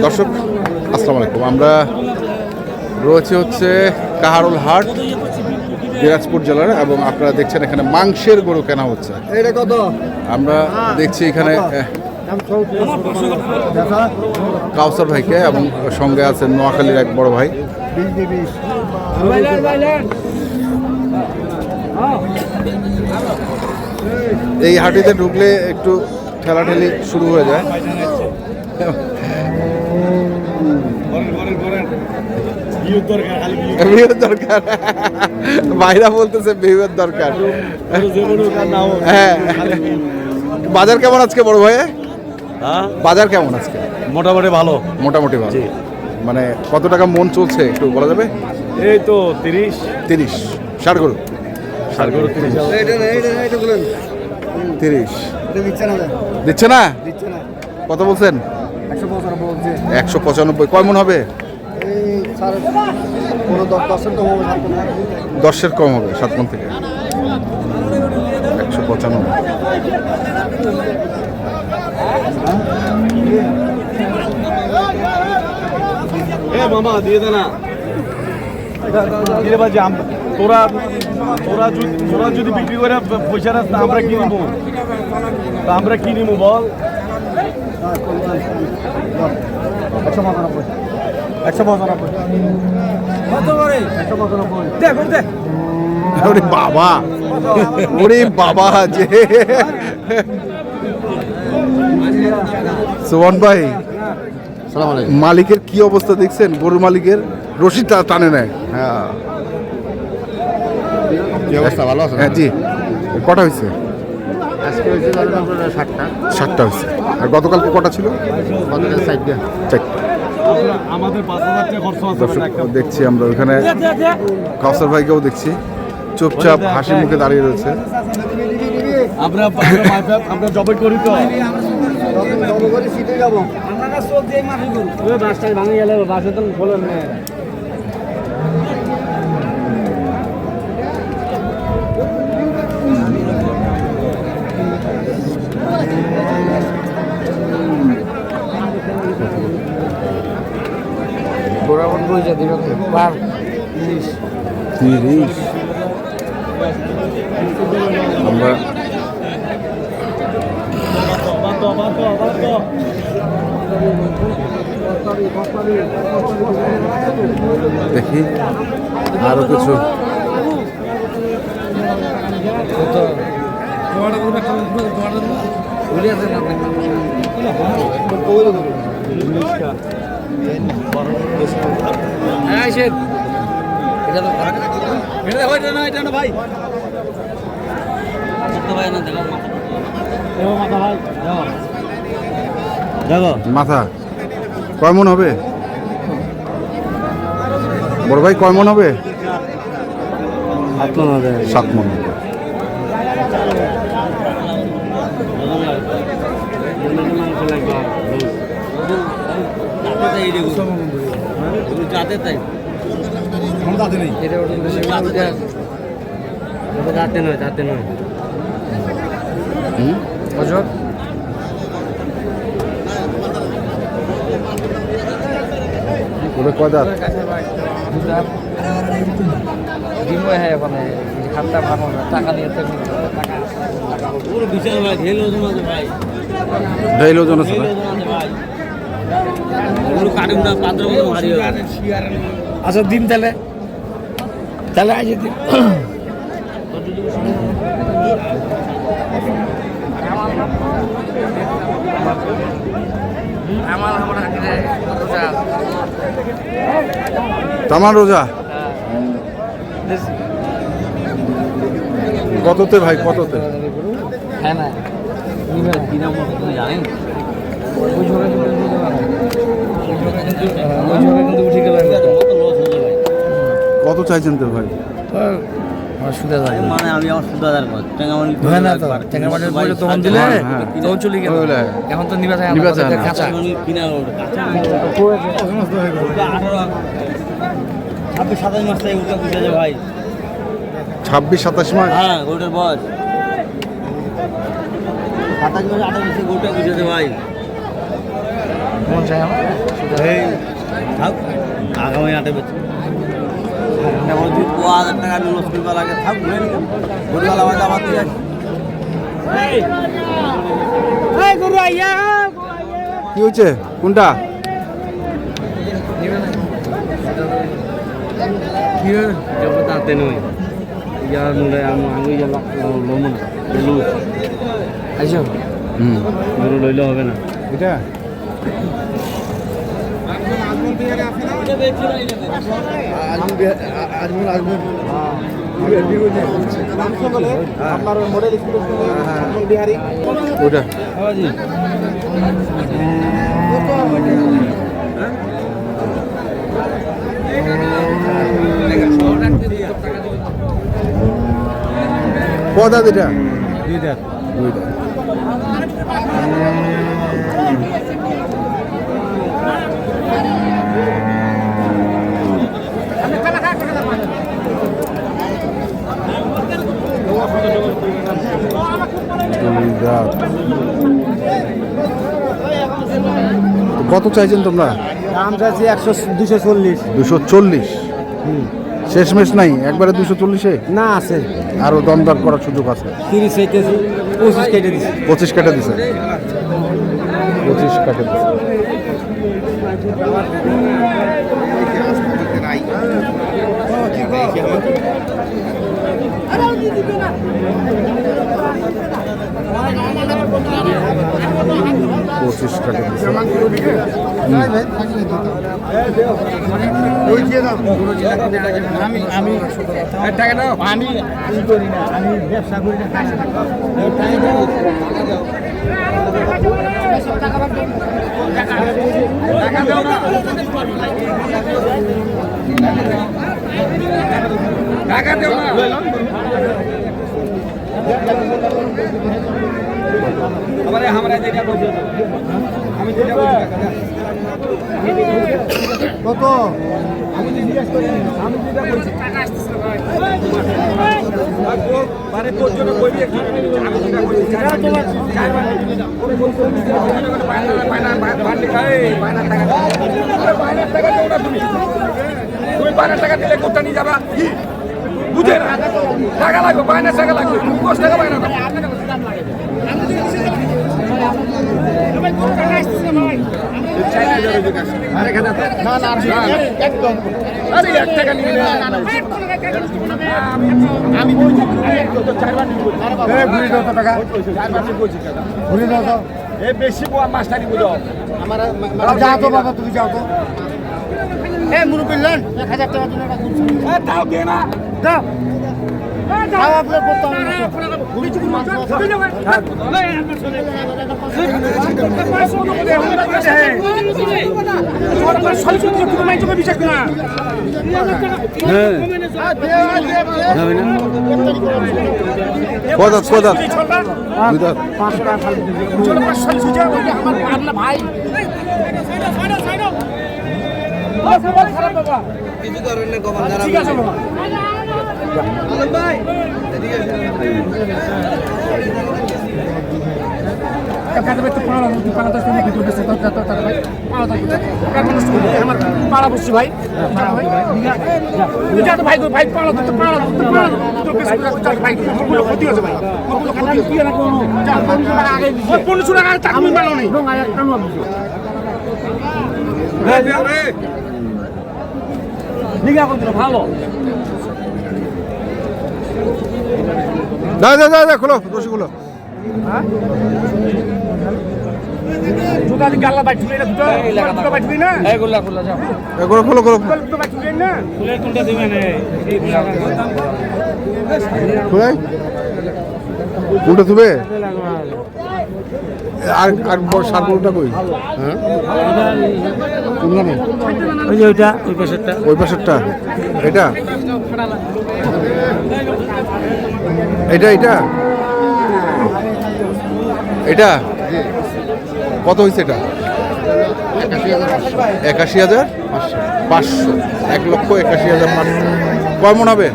দর্শক আসসালামু আলাইকুম, আমরা রয়েছে হচ্ছে কাহারোল হাট, দিনাজপুর জেলার, এবং আপনারা দেখছেন এখানে মাংসের গরু কেনা হচ্ছে। আমরা দেখছি এখানে কাউসার ভাইকে এবং সঙ্গে আছেন নোয়াখালীর এক বড় ভাই। এই হাটিতে ঢুকলে একটু ঠেলাঠেলি শুরু হয়ে যায়। দরকার বাইরা বলতেছে বিয়ের দরকার। হ্যাঁ, বাজার কেমন আজকে বড় ভাই? বাজার কেমন আজকে? মোটামুটি ভালো। মোটামুটি ভালো মানে কত টাকা মন চলছে একটু বলা যাবে? এই তো 30 ষাট গরু 30। 30 দিচ্ছে না? কত বলছেন? 195। কয় মন হবে? 10-এর কম হবে, 7 মন থেকে 195। মামা দিয়ে দে না। তোরা যদি বিক্রি করে পয়সা রাখ, আমরা কি নিবো? আমরা কি নিবো বল? 195। ওরে বাবা, ওরে বাবা যে সোহান ভাই, মালিকের কি অবস্থা দেখছেন? গরুর মালিকের রশি টানে নেয়। হ্যাঁ, ভালো আছে? হ্যাঁ জি। কটা হয়েছে? আজকে হয়েছে 7টা হয়েছে। আর গতকালকে কটা ছিল? 4টা। আমাদের 5,000 টাকা খরচ আছে। দর্শক দেখছি আমরা ওখানে কাউসার ভাইকেও দেখছি চুপচাপ হাসি মুখে দাঁড়িয়ে রয়েছে। আমরা জবে করি তো। আমরা দেখি আরো কিছু। মাথা কয় মন হবে বড় ভাই? কয় মন হবে? 7 মন হবে। কয় দাঁত? ঢেল ওজন আছে। আচ্ছা দিন তাহলে আজ দিন। তামান রোজা কততে ভাই? কততে? হ্যাঁ না জানেন কত চাইছেন তো ভাই? মানে আমি আমার সুদাদার পর তখন দিলে তখন চলে গেল। এখন তো নিবা কাঁচা 26-27 মাস থেকে উঠে বুঝেছে ভাই। 26-27 মাস? হ্যাঁ, গোটার বয়স 27 মাস 28 মাসে গোটা বুঝেছে ভাই। কেমন চাই আমার এই থাক আগামী হাটে বেচে যদি 2000 টাকা লস করবা লাগে থাক গরুওয়ালা বাজা আমার দিয়ে কি হয়েছে কোনটা কি তাতে নই ইয়ার মনে আমি লমন লু আইসো গরু লইলে হবে না এটা ওটা কদা এটা দুইটা কত চাইছেন তোমরা দাম চাইছি 240 240 শেষমেশ নাই একবারে 240-এ না আছে আরো দমদর করার সুযোগ আছে 30 চাইতেছি 25 কেটে দিছি 25 কেটে দিছে 25 কেটে দিছে পঁচিশ টাকা আমি করি না আমি ব্যবসা করি না টাকা দেও না আমরা যেটা বলছি আমি যেটা বলছি কত আমি জিজ্ঞেস করি আমি যেটা বলছি টাকা আসছে মানে তোর জন্য কই দিয়ে আমি যেটা বলছি চারবার ওরে বলছো বাইনা খাই বাইনা টাকা বাইনা টাকা দাও না তুমি বাইনা টাকা দিলে কোথা নিয়ে যাবা কি বুঝে না টাকা লাগবে বাইনা টাকা লাগবে 10 টাকা বাইনা দাও বেশি মাস্টারি বুঝো যাও তো বাবা তুমি যাও তো মুরব্বী 1000 টাকা তাও দিয়ে না দাও আপনার ভাই ঠিক আছে পাড়া বসছি ভাই ভাই ভাই পাড়া ভাই ক্ষতি হচ্ছে ভাই 1500 টাকা চাকরি পালো নি ভালো দা খোলো রসিগুলো জুতা গাল্লা বাইট খুলে দুটো দুটো বাইট না এইগুলা খোলা যাও এগুলো খোলো দুটো বাইট খুলে না খুলে কোনটা দিবেন এই খুলে কোনটা দিবে আর সারগুলোটা কই হ্যাঁ কোনটা নেই ওই যে ওইটা ওই পাশেরটা এটা এটা এটা কত হয়েছে এটা 81,500 1,81,500 কয় মন হবে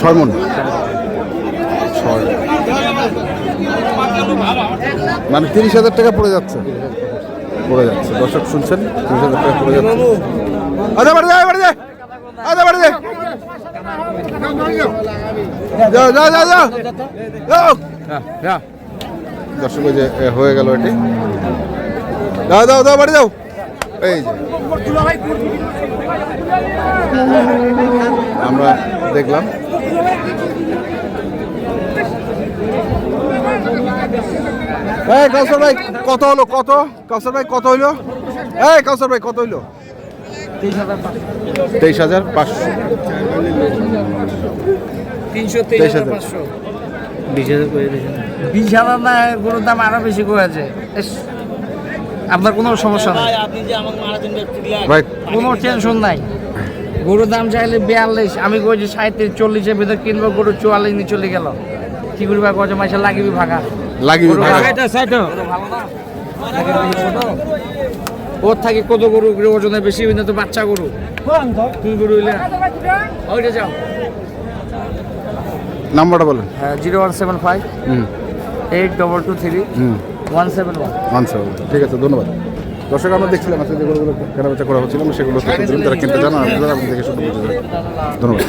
6 মন 6 মানে 30,000 টাকা পড়ে যাচ্ছে দর্শক শুনছেন 30,000 টাকা পড়ে যাচ্ছে আচ্ছা বাড়ি যায় যাও দর্শক ওই যে হয়ে গেল এটি দাও বাড়ি যাও এই যে আমরা দেখলাম কাউসার ভাই কত হলো কাউসার ভাই কত হইলো 23,500 20,000 না গরুর দাম আরো বেশি করেছে আপনার কোনো সমস্যা নাই ভাই কোনো টেনশন নাই গরুর দাম চাইলে 42 আমি কইছি 37-40-এর ভিতর কিনবো গরু 44 নিয়ে চলে গেল কি করবা কত মাসে লাগিবি ভাগা ওর থাকে কত গরু ওজনে বেশি হইনা তো বাচ্চা গরু তুমি গরু হইলে ওইটা যাও নাম্বারটা বলেন 0175 8223 171 ঠিক আছে ধন্যবাদ দর্শক আমরা দেখছিলাম আজকে যে গরুগুলো কেনাবেচা করা হচ্ছিল সেগুলো দেখে যারা কিনতে চান আপনারা দেখে শুধু ধন্যবাদ